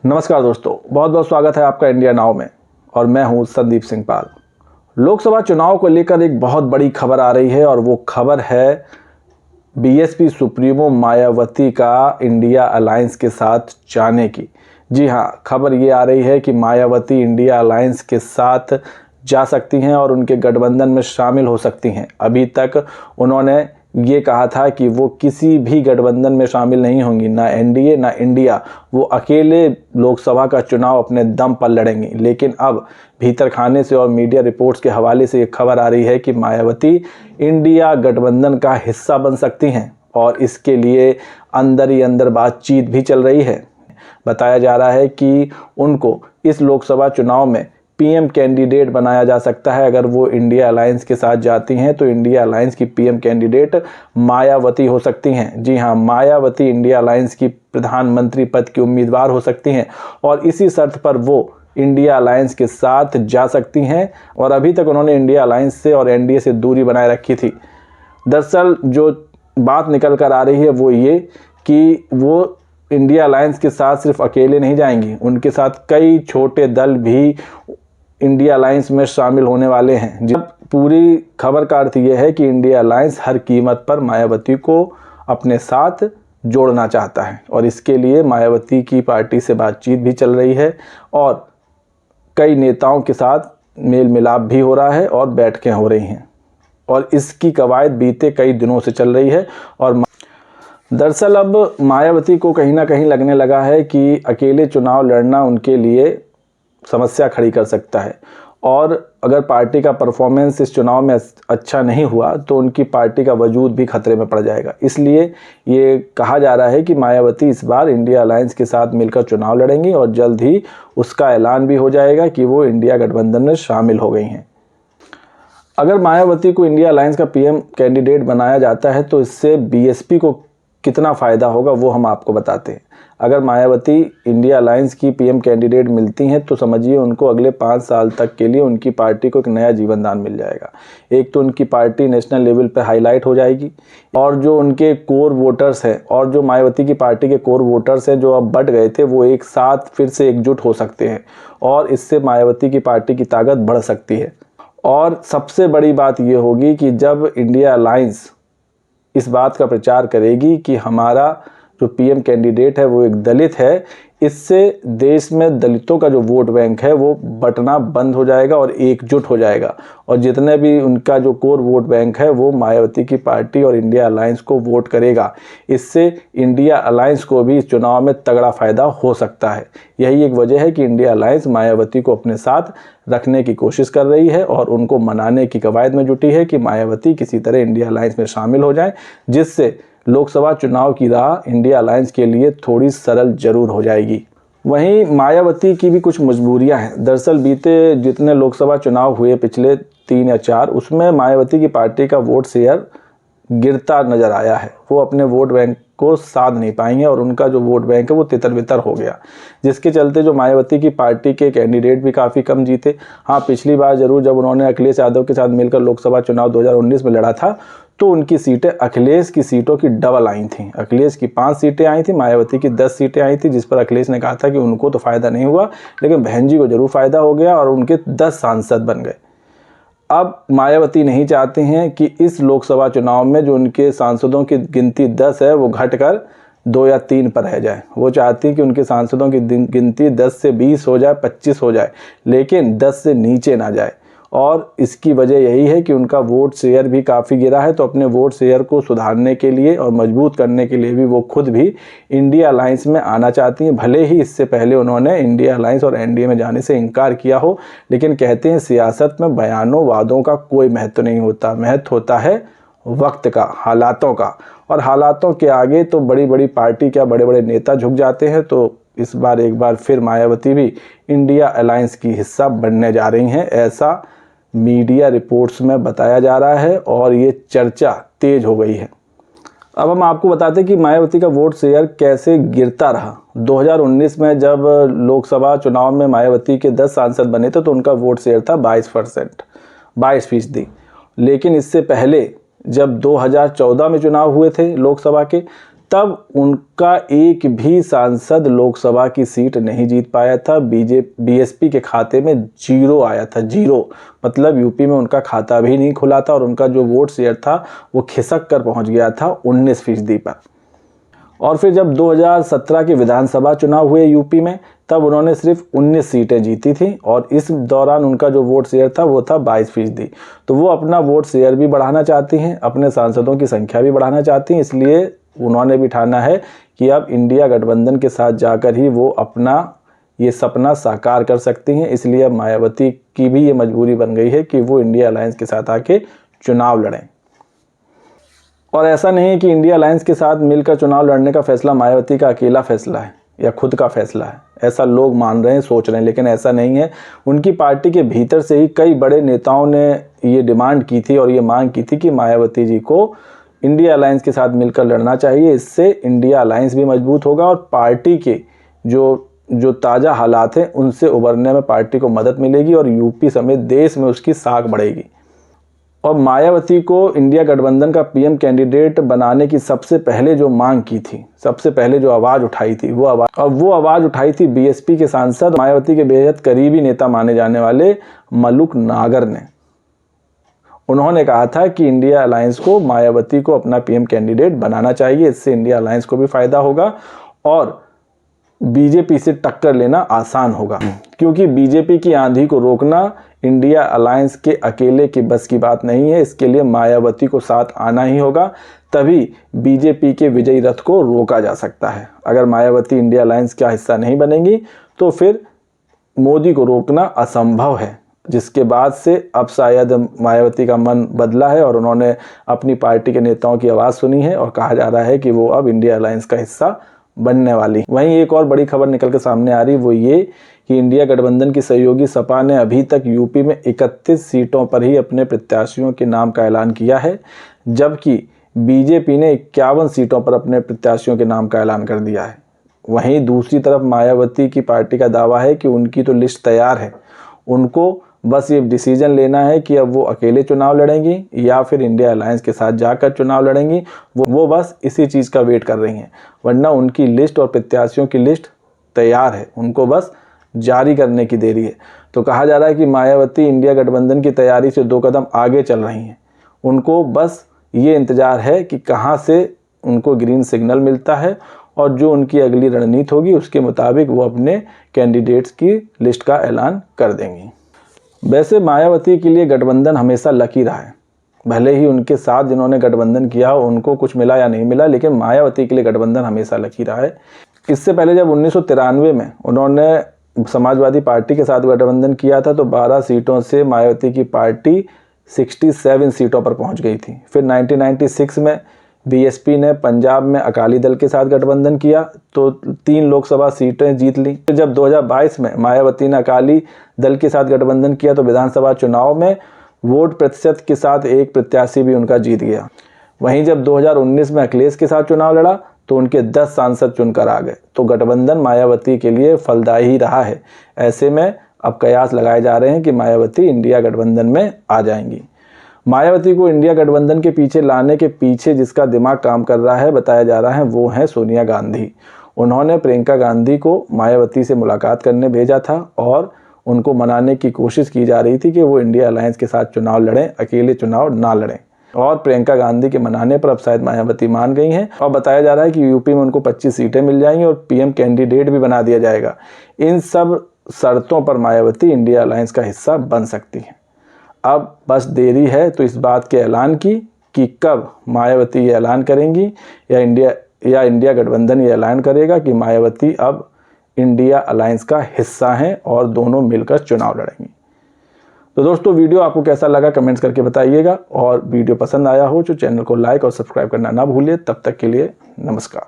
नमस्कार दोस्तों, बहुत बहुत स्वागत है आपका इंडिया नाउ में। और मैं हूं संदीप सिंह पाल। लोकसभा चुनाव को लेकर एक बहुत बड़ी खबर आ रही है और वो खबर है बीएसपी सुप्रीमो मायावती का इंडिया अलायंस के साथ जाने की। जी हां, खबर ये आ रही है कि मायावती इंडिया अलायंस के साथ जा सकती हैं और उनके गठबंधन में शामिल हो सकती हैं। अभी तक उन्होंने ये कहा था कि वो किसी भी गठबंधन में शामिल नहीं होंगी, ना एनडीए ना इंडिया। वो अकेले लोकसभा का चुनाव अपने दम पर लड़ेंगी। लेकिन अब भीतर खाने से और मीडिया रिपोर्ट्स के हवाले से ये खबर आ रही है कि मायावती इंडिया गठबंधन का हिस्सा बन सकती हैं और इसके लिए अंदर ही अंदर बातचीत भी चल रही है। बताया जा रहा है कि उनको इस लोकसभा चुनाव में पीएम कैंडिडेट बनाया जा सकता है। अगर वो इंडिया अलायंस के साथ जाती हैं तो इंडिया अलायंस की पीएम कैंडिडेट मायावती हो सकती हैं। जी हां, मायावती इंडिया अलायंस की प्रधानमंत्री पद की उम्मीदवार हो सकती हैं और इसी शर्त पर वो इंडिया अलायंस के साथ जा सकती हैं। और अभी तक उन्होंने इंडिया अलायंस से और एनडीए से दूरी बनाए रखी थी। दरअसल जो बात निकल कर आ रही है वो ये कि वो इंडिया अलायंस के साथ सिर्फ अकेले नहीं जाएंगी, उनके साथ कई छोटे दल भी इंडिया अलायंस में शामिल होने वाले हैं। जब पूरी खबर का अर्थ यह है कि इंडिया अलायंस हर कीमत पर मायावती को अपने साथ जोड़ना चाहता है और इसके लिए मायावती की पार्टी से बातचीत भी चल रही है और कई नेताओं के साथ मेल मिलाप भी हो रहा है और बैठकें हो रही हैं और इसकी कवायद बीते कई दिनों से चल रही है। और दरअसल अब मायावती को कहीं ना कहीं लगने लगा है कि अकेले चुनाव लड़ना उनके लिए समस्या खड़ी कर सकता है और अगर पार्टी का परफॉर्मेंस इस चुनाव में अच्छा नहीं हुआ तो उनकी पार्टी का वजूद भी खतरे में पड़ जाएगा। इसलिए ये कहा जा रहा है कि मायावती इस बार इंडिया अलायंस के साथ मिलकर चुनाव लड़ेंगी और जल्द ही उसका ऐलान भी हो जाएगा कि वो इंडिया गठबंधन में शामिल हो गई हैं। अगर मायावती को इंडिया अलायंस का पीएम कैंडिडेट बनाया जाता है तो इससे बीएसपी को कितना फ़ायदा होगा वो हम आपको बताते हैं। अगर मायावती इंडिया अलायंस की पीएम कैंडिडेट मिलती हैं तो समझिए उनको अगले 5 साल तक के लिए उनकी पार्टी को एक नया जीवन दान मिल जाएगा। एक तो उनकी पार्टी नेशनल लेवल पर हाईलाइट हो जाएगी और जो उनके कोर वोटर्स हैं और जो मायावती की पार्टी के कोर वोटर्स हैं जो अब बढ़ गए थे वो एक साथ फिर से एकजुट हो सकते हैं और इससे मायावती की पार्टी की ताकत बढ़ सकती है। और सबसे बड़ी बात ये होगी कि जब इंडिया अलायंस इस बात का प्रचार करेगी कि हमारा जो पीएम कैंडिडेट है वो एक दलित है, इससे देश में दलितों का जो वोट बैंक है वो बंटना बंद हो जाएगा और एकजुट हो जाएगा और जितने भी उनका जो कोर वोट बैंक है वो मायावती की पार्टी और इंडिया अलायंस को वोट करेगा। इससे इंडिया अलायंस को भी इस चुनाव में तगड़ा फायदा हो सकता है। यही एक वजह है कि इंडिया अलायंस मायावती को अपने साथ रखने की कोशिश कर रही है और उनको मनाने की कवायद में जुटी है कि मायावती किसी तरह इंडिया अलायंस में शामिल हो जाए, जिससे लोकसभा चुनाव की राह इंडिया अलायंस के लिए थोड़ी सरल जरूर हो जाएगी। वहीं मायावती की भी कुछ मजबूरियां हैं। दरअसल बीते जितने लोकसभा चुनाव हुए पिछले 3 या 4 उसमें मायावती की पार्टी का वोट शेयर गिरता नजर आया है। वो अपने वोट बैंक को साध नहीं पाएंगे और उनका जो वोट बैंक है वो तितर बितर हो गया, जिसके चलते जो मायावती की पार्टी के कैंडिडेट भी काफ़ी कम जीते। हाँ, पिछली बार जरूर जब उन्होंने अखिलेश यादव के साथ मिलकर लोकसभा चुनाव 2019 में लड़ा था तो उनकी सीटें अखिलेश की सीटों की डबल आई थी। अखिलेश की 5 सीटें आई थी, मायावती की 10 सीटें आई थी, जिस पर अखिलेश ने कहा था कि उनको तो फ़ायदा नहीं हुआ लेकिन बहन जी को जरूर फ़ायदा हो गया और उनके 10 सांसद बन गए। अब मायावती नहीं चाहते हैं कि इस लोकसभा चुनाव में जो उनके सांसदों की गिनती 10 है वो घटकर 2 या 3 पर रह जाए। वो चाहती हैं कि उनके सांसदों की गिनती 10 से 20 हो जाए, 25 हो जाए, लेकिन 10 से नीचे ना जाए। और इसकी वजह यही है कि उनका वोट शेयर भी काफ़ी गिरा है। तो अपने वोट शेयर को सुधारने के लिए और मजबूत करने के लिए भी वो खुद भी इंडिया अलायंस में आना चाहती हैं। भले ही इससे पहले उन्होंने इंडिया अलायंस और एनडीए में जाने से इनकार किया हो, लेकिन कहते हैं सियासत में बयानों वादों का कोई महत्व नहीं होता, महत्व होता है वक्त का, हालातों का। और हालातों के आगे तो बड़ी बड़ी पार्टी क्या बड़े बड़े नेता झुक जाते हैं। तो इस बार एक बार फिर मायावती भी इंडिया अलायंस की हिस्सा बनने जा रही हैं, ऐसा मीडिया रिपोर्ट्स में बताया जा रहा है और ये चर्चा तेज हो गई है। अब हम आपको बताते हैं कि मायावती का वोट शेयर कैसे गिरता रहा। 2019 में जब लोकसभा चुनाव में मायावती के 10 सांसद बने थे तो उनका वोट शेयर था 22%। लेकिन इससे पहले जब 2014 में चुनाव हुए थे लोकसभा के, तब उनका एक भी सांसद लोकसभा की सीट नहीं जीत पाया था। बीएसपी के खाते में 0 आया था, 0, मतलब यूपी में उनका खाता भी नहीं खुला था और उनका जो वोट शेयर था वो खिसक कर पहुंच गया था 19% पर। और फिर जब 2017 के विधानसभा चुनाव हुए यूपी में, तब उन्होंने सिर्फ 19 सीटें जीती थी और इस दौरान उनका जो वोट शेयर था वो था 22%। तो वो अपना वोट शेयर भी बढ़ाना चाहती हैं, अपने सांसदों की संख्या भी बढ़ाना चाहती हैं, इसलिए उन्होंने भी ठाना है कि अब इंडिया गठबंधन के साथ जाकर ही वो अपना ये सपना साकार कर सकती हैं। इसलिए अब मायावती की भी ये मजबूरी बन गई है कि वो इंडिया अलायंस के साथ आके चुनाव लड़ें। और ऐसा नहीं है कि इंडिया अलायंस के साथ मिलकर चुनाव लड़ने का फैसला मायावती का अकेला फैसला है या खुद का फैसला है, ऐसा लोग मान रहे हैं, सोच रहे हैं, लेकिन ऐसा नहीं है। उनकी पार्टी के भीतर से ही कई बड़े नेताओं ने ये डिमांड की थी और ये मांग की थी कि मायावती जी को इंडिया अलायंस के साथ मिलकर लड़ना चाहिए। इससे इंडिया अलायंस भी मजबूत होगा और पार्टी के जो ताज़ा हालात हैं उनसे उबरने में पार्टी को मदद मिलेगी और यूपी समेत देश में उसकी साख बढ़ेगी। और मायावती को इंडिया गठबंधन का पीएम कैंडिडेट बनाने की सबसे पहले जो मांग की थी, सबसे पहले जो आवाज़ उठाई थी, वो आवाज़ उठाई थी बीएसपी के सांसद, मायावती के बेहद करीबी नेता माने जाने वाले मलूक नागर ने। उन्होंने कहा था कि इंडिया अलायंस को मायावती को अपना पीएम कैंडिडेट बनाना चाहिए, इससे इंडिया अलायंस को भी फायदा होगा और बीजेपी से टक्कर लेना आसान होगा, क्योंकि बीजेपी की आंधी को रोकना इंडिया अलायंस के अकेले की बस की बात नहीं है। इसके लिए मायावती को साथ आना ही होगा, तभी बीजेपी के विजयी रथ को रोका जा सकता है। अगर मायावती इंडिया अलायंस का हिस्सा नहीं बनेंगी तो फिर मोदी को रोकना असंभव है, जिसके बाद से अब शायद मायावती का मन बदला है और उन्होंने अपनी पार्टी के नेताओं की आवाज़ सुनी है और कहा जा रहा है कि वो अब इंडिया अलायंस का हिस्सा बनने वाली। वहीं एक और बड़ी खबर निकल के सामने आ रही, वो ये कि इंडिया गठबंधन की सहयोगी सपा ने अभी तक यूपी में 31 सीटों पर ही अपने प्रत्याशियों के नाम का ऐलान किया है, जबकि बीजेपी ने 51 सीटों पर अपने प्रत्याशियों के नाम का ऐलान कर दिया है। वहीं दूसरी तरफ मायावती की पार्टी का दावा है कि उनकी तो लिस्ट तैयार है, उनको बस ये डिसीजन लेना है कि अब वो अकेले चुनाव लड़ेंगी या फिर इंडिया अलायंस के साथ जाकर चुनाव लड़ेंगी। वो बस इसी चीज़ का वेट कर रही हैं, वरना उनकी लिस्ट और प्रत्याशियों की लिस्ट तैयार है, उनको बस जारी करने की देरी है। तो कहा जा रहा है कि मायावती इंडिया गठबंधन की तैयारी से 2 कदम आगे चल रही हैं। उनको बस ये इंतज़ार है कि कहाँ से उनको ग्रीन सिग्नल मिलता है और जो उनकी अगली रणनीति होगी उसके मुताबिक वो अपने कैंडिडेट्स की लिस्ट का ऐलान कर देंगी। वैसे मायावती के लिए गठबंधन हमेशा लकी रहा है, भले ही उनके साथ जिन्होंने गठबंधन किया उनको कुछ मिला या नहीं मिला, लेकिन मायावती के लिए गठबंधन हमेशा लकी रहा है। इससे पहले जब 1993 में उन्होंने समाजवादी पार्टी के साथ गठबंधन किया था तो 12 सीटों से मायावती की पार्टी 67 सीटों पर पहुंच गई थी। फिर 1996 में बीएसपी ने पंजाब में अकाली दल के साथ गठबंधन किया तो 3 लोकसभा सीटें जीत ली। फिर जब 2022 में मायावती ने अकाली दल के साथ गठबंधन किया तो विधानसभा चुनाव में वोट प्रतिशत के साथ एक प्रत्याशी भी उनका जीत गया। वहीं जब 2019 में अखिलेश के साथ चुनाव लड़ा तो उनके 10 सांसद चुनकर आ गए। तो गठबंधन मायावती के लिए फलदायी ही रहा है। ऐसे में अब कयास लगाए जा रहे हैं कि मायावती इंडिया गठबंधन में आ जाएंगी। मायावती को इंडिया गठबंधन के पीछे लाने के पीछे जिसका दिमाग काम कर रहा है, बताया जा रहा है, वो है सोनिया गांधी। उन्होंने प्रियंका गांधी को मायावती से मुलाकात करने भेजा था और उनको मनाने की कोशिश की जा रही थी कि वो इंडिया अलायंस के साथ चुनाव लड़ें, अकेले चुनाव ना लड़ें। और प्रियंका गांधी के मनाने पर अब शायद मायावती मान गई हैं और बताया जा रहा है कि यूपी में उनको 25 सीटें मिल जाएंगी और पीएम कैंडिडेट भी बना दिया जाएगा। इन सब शर्तों पर मायावती इंडिया अलायंस का हिस्सा बन सकती है। अब बस देरी है तो इस बात के ऐलान की कि कब मायावती ये ऐलान करेंगी या इंडिया गठबंधन ये ऐलान करेगा कि मायावती अब इंडिया अलायंस का हिस्सा हैं और दोनों मिलकर चुनाव लड़ेंगी। तो दोस्तों वीडियो आपको कैसा लगा कमेंट्स करके बताइएगा और वीडियो पसंद आया हो तो चैनल को लाइक और सब्सक्राइब करना ना भूलिए। तब तक के लिए नमस्कार।